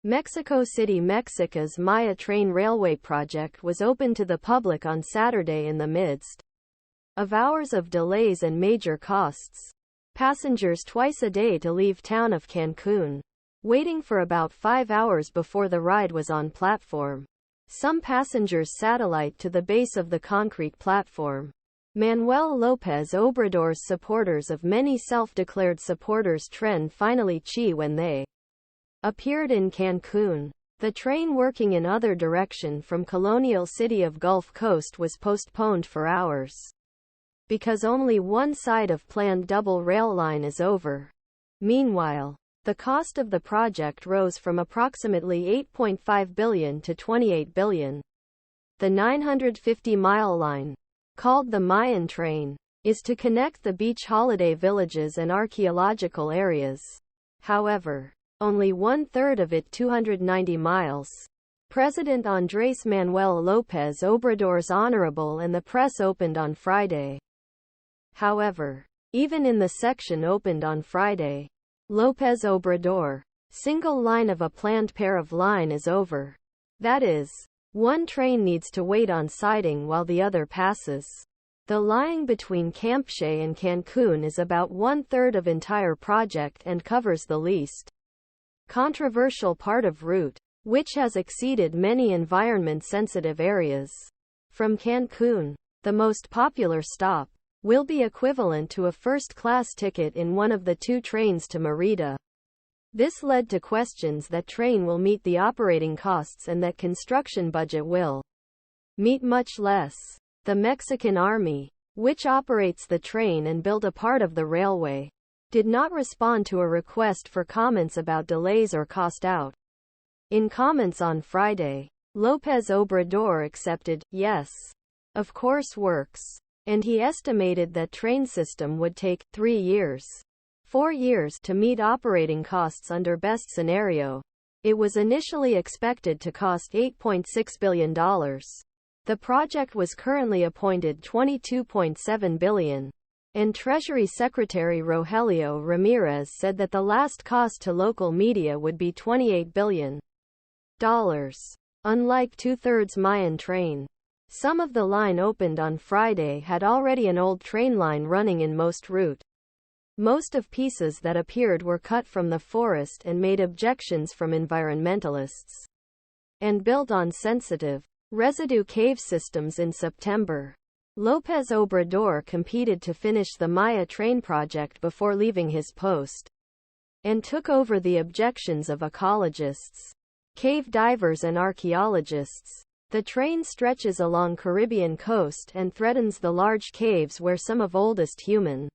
Mexico City, Meksika's Maya train railway project was opened to the public on Saturday in the midst of hours of delays and major costs. Passengers twice a day to leave town of Cancun, waiting for about 5 hours before the ride was on platform. Some passengers satellite to the base of the concrete platform. Manuel López Obrador's supporters of many self-declared supporters-Tren finally chee when they appeared in Cancun. The train working in other direction from colonial city of Gulf Coast was postponed for hours because only one side of planned double rail line is over. Meanwhile, the cost of the project rose from approximately $8.5 billion to $28 billion. The 950-mile line, called the Mayan train, is to connect the beach holiday villages and archaeological areas. However, only one-third of it, 290 miles. President Andrés Manuel López Obrador's honorable and the press opened on Friday. However, even in the section opened on Friday, López Obrador, single line of a planned pair of line is over. That is, one train needs to wait on siding while the other passes. The line between Campche and Cancun is about one-third of entire project and covers the least controversial part of route, which has exceeded many environment-sensitive areas. From Cancun, the most popular stop will be equivalent to a first-class ticket in one of the two trains to Merida. This led to questions that train will meet the operating costs and that construction budget will meet much less. The Mexican Army, which operates the train and built a part of the railway, did not respond to a request for comments about delays or cost out. In comments on Friday, López Obrador accepted, "Yes, of course works," and he estimated that train system would take 3 years, 4 years to meet operating costs under best scenario. It was initially expected to cost $8.6 billion. The project was currently appointed $22.7 billion. And Treasury Secretary Rogelio Ramírez said that the last cost to local media would be $28 billion. Unlike two-thirds Mayan train, some of the line opened on Friday had already an old train line running in most route. Most of pieces that appeared were cut from the forest and made objections from environmentalists, and built on sensitive residue cave systems in September. López Obrador competed to finish the Maya train project before leaving his post, and took over the objections of ecologists, cave divers and archaeologists. The train stretches along Caribbean coast and threatens the large caves where some of oldest human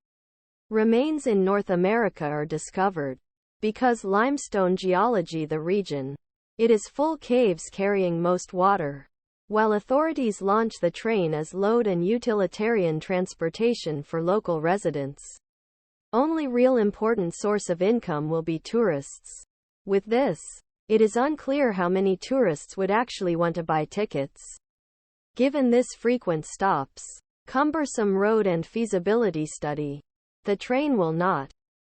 remains in North America are discovered. Because limestone geology the region, it is full caves carrying most water. While authorities launch the train as load and utilitarian transportation for local residents, only real important source of income will be tourists. With this, it is unclear how many tourists would actually want to buy tickets. Given this frequent stops, cumbersome road and feasibility study, the train will not